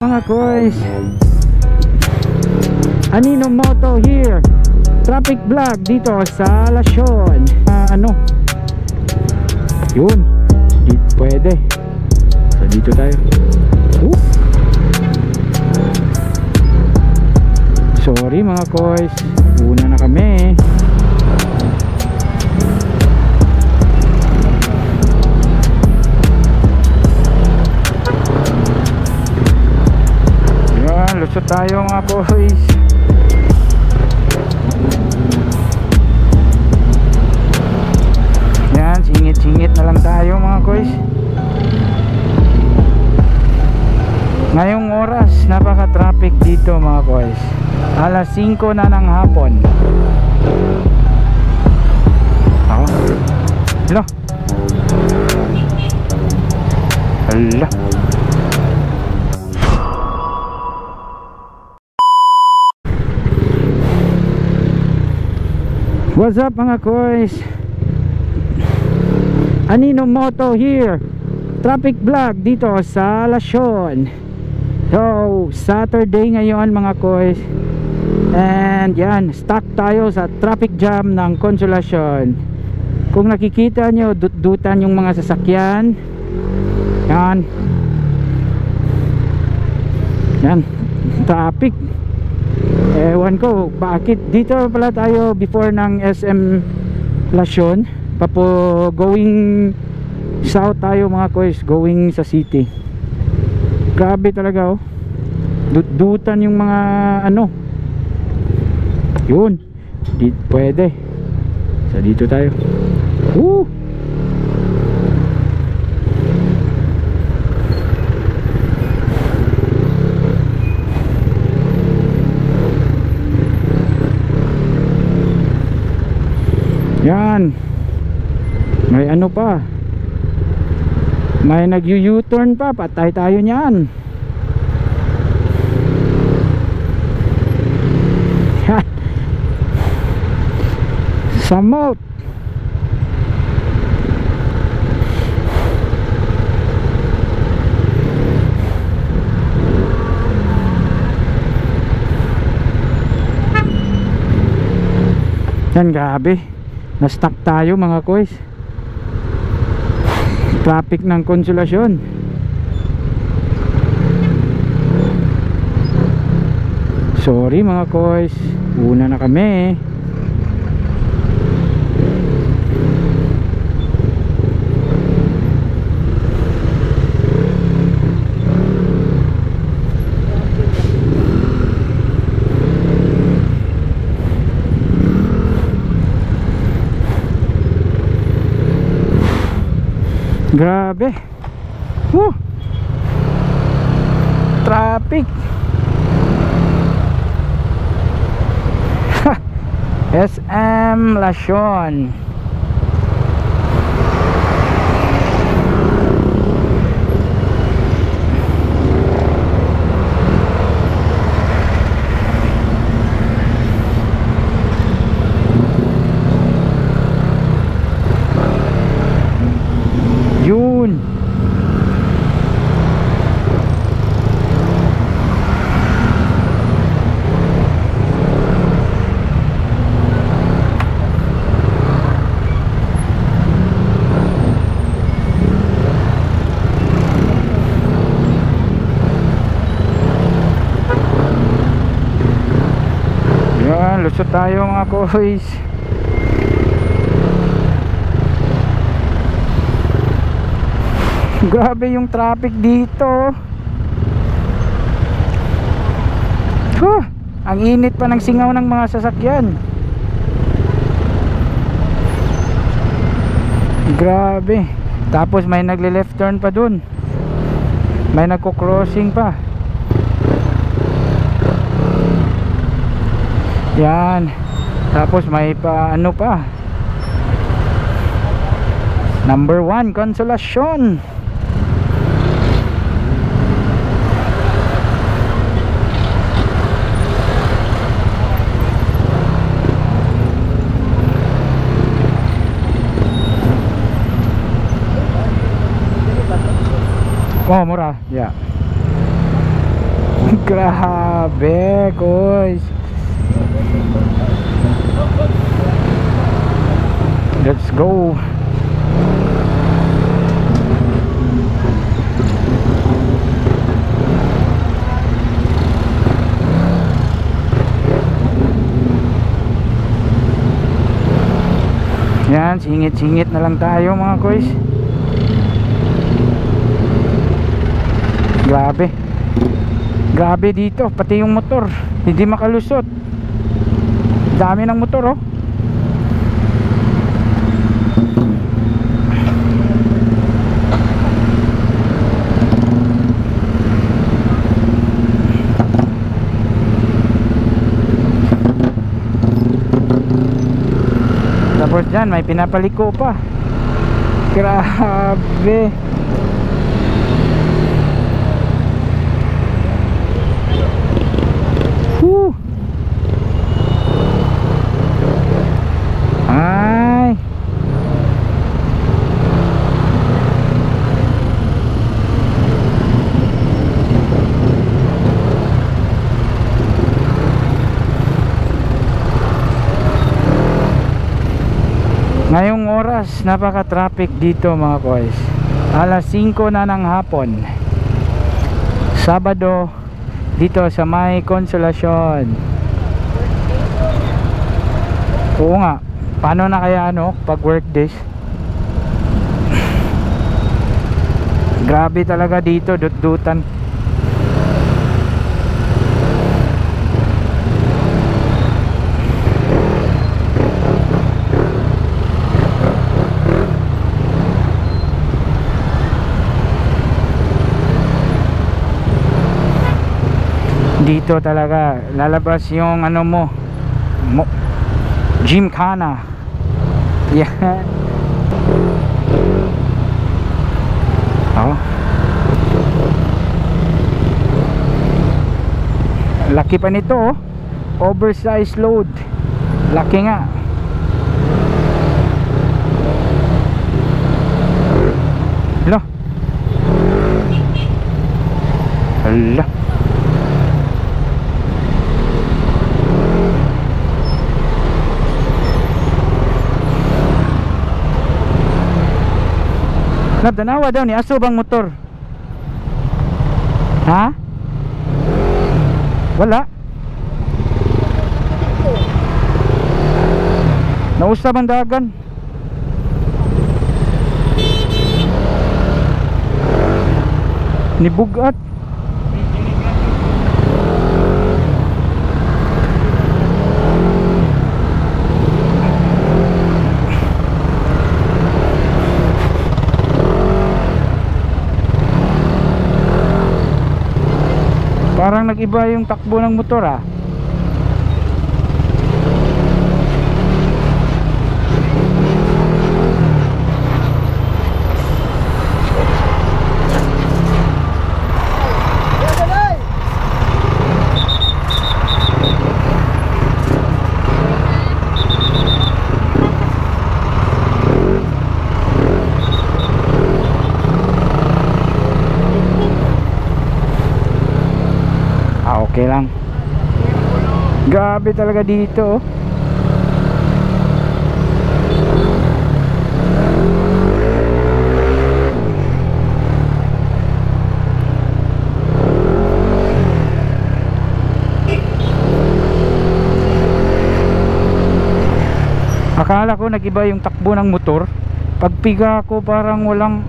Mga koys, Anino Moto here, traffic vlog dito sa Lasyon. Yun, dito pwede. So dito tayo. Sorry mga koys, una na kami. Yan, lusot tayo mga koys. Yan, singit-singit na lang tayo mga koys. Ngayong oras, napaka-traffic dito mga koys. Alas 5 na ng hapon. Hala. Hala. What's up mga koys? Anino Moto here, traffic vlog dito sa Lasyon. So Saturday ngayon mga koys, and yan, stuck tayo sa traffic jam ng Consolacion. Kung nakikita nyo, dut-dutan yung mga sasakyan. Yan, traffic. Ewan ko bakit. Dito pala tayo before ng SM Lasyon, going south tayo mga koys, going sa city. Grabe talaga, oh. Dut-dutan yung mga yun, dito pwede. So dito tayo. Yan, may pa, may nag-U-turn pa, patay tayo niyan. Samot. Yan, grabe, na-stuck tayo mga koys. Traffic ng Consolacion. Sorry mga koys, una na kami. Grabe. Traffic. SM Lasyon. Yun. Yan, lusot tayo mga koys. Grabe yung traffic dito. Ang init pa ng singaw ng mga sasakyan. Grabe. Tapos may nagle-left turn pa dun. May nagko-crossing pa. Yan. Tapos may pa pa. Number 1 Consolacion. Oh, mura. Yeah. Grabe, guys. Let's go. Yan, singit-singit na lang tayo mga guys. Grabe. Grabe dito, pati yung motor hindi makalusot. Dami ng motor oh. Tapos dyan may pinapaliko pa. Grabe. Whew. Ay. Ngayong oras napaka-traffic dito mga boys. Alas 5 na ng hapon. Sabado dito sa may Consolacion. Oo nga. Paano na kaya pag work days? Grabe talaga dito, dut-dutan. Dito talaga lalabas yung mo, gymkhana. Yan. Oh. Laki pa nito oh. Oversized load. Laki nga. Hala. Hala. Nabdanawa daw ni aso bang motor? Ha? Wala. Nausab ang dagan. Nibugat. Parang nag-iba yung takbo ng motor ah. Okay lang. Grabe talaga dito. Akala ko nag-iba yung takbo ng motor. Pagpiga ko parang walang.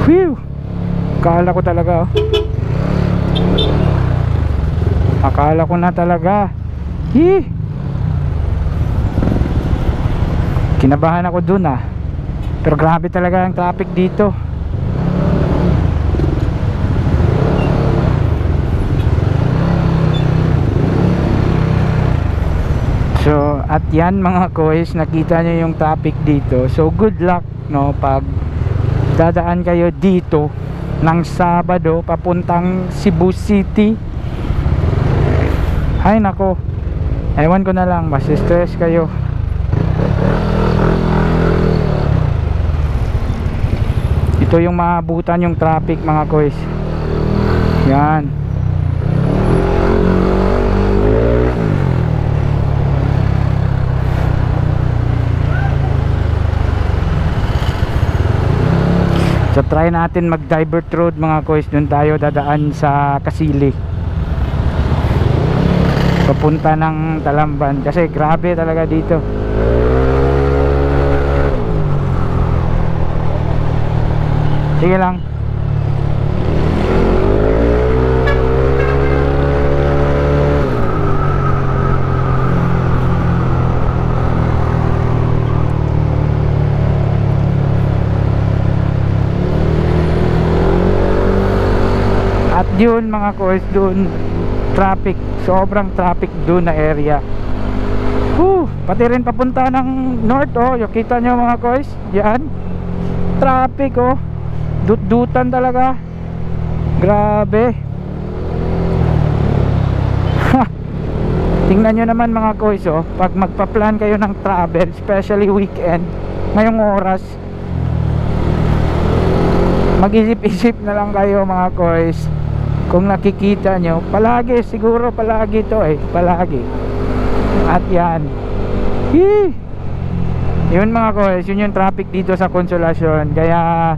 Phew. Akala ko talaga Akala ko na talaga. Kinabahan ako dun ah. Pero grabe talaga ang traffic dito. So at yan mga kois, nakita nyo yung traffic dito. So good luck pag dadaan kayo dito ng Sabado papuntang Cebu City. Ay nako, ewan ko na lang, mas stress kayo. Ito yung maabutan yung traffic mga kois. Yan. So try natin mag divert road mga koys. Doon tayo dadaan sa Kasili papunta ng Talamban kasi grabe talaga dito. Sige lang. At yun mga koys, dun traffic, sobrang traffic dun na area. Pati rin papunta ng north, oh, yung kita nyo mga koys, yan traffic, oh, dut-dutan talaga, grabe. Tingnan nyo naman mga koys, oh, pag magpa-plan kayo ng travel, especially weekend, ngayong oras, mag-isip-isip na lang kayo mga koys. Kung nakikita nyo, palagi, siguro palagi to palagi. At yan, yun mga koys, yun yung traffic dito sa Consolacion. Kaya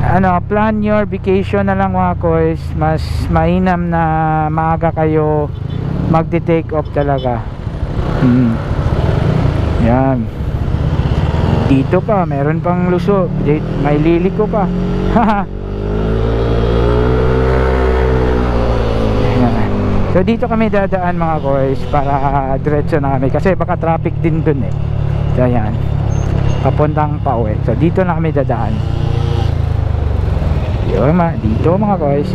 ano, plan your vacation na lang mga koys. Mas mainam na maaga kayo magte-take off talaga. Yan. Dito pa, meron pang Luso, may Liliko pa. So dito kami dadaan mga koys, para diretso na kami kasi baka traffic din dun So yan, papuntang pauwi. So dito na kami dadaan. Dito mga koys.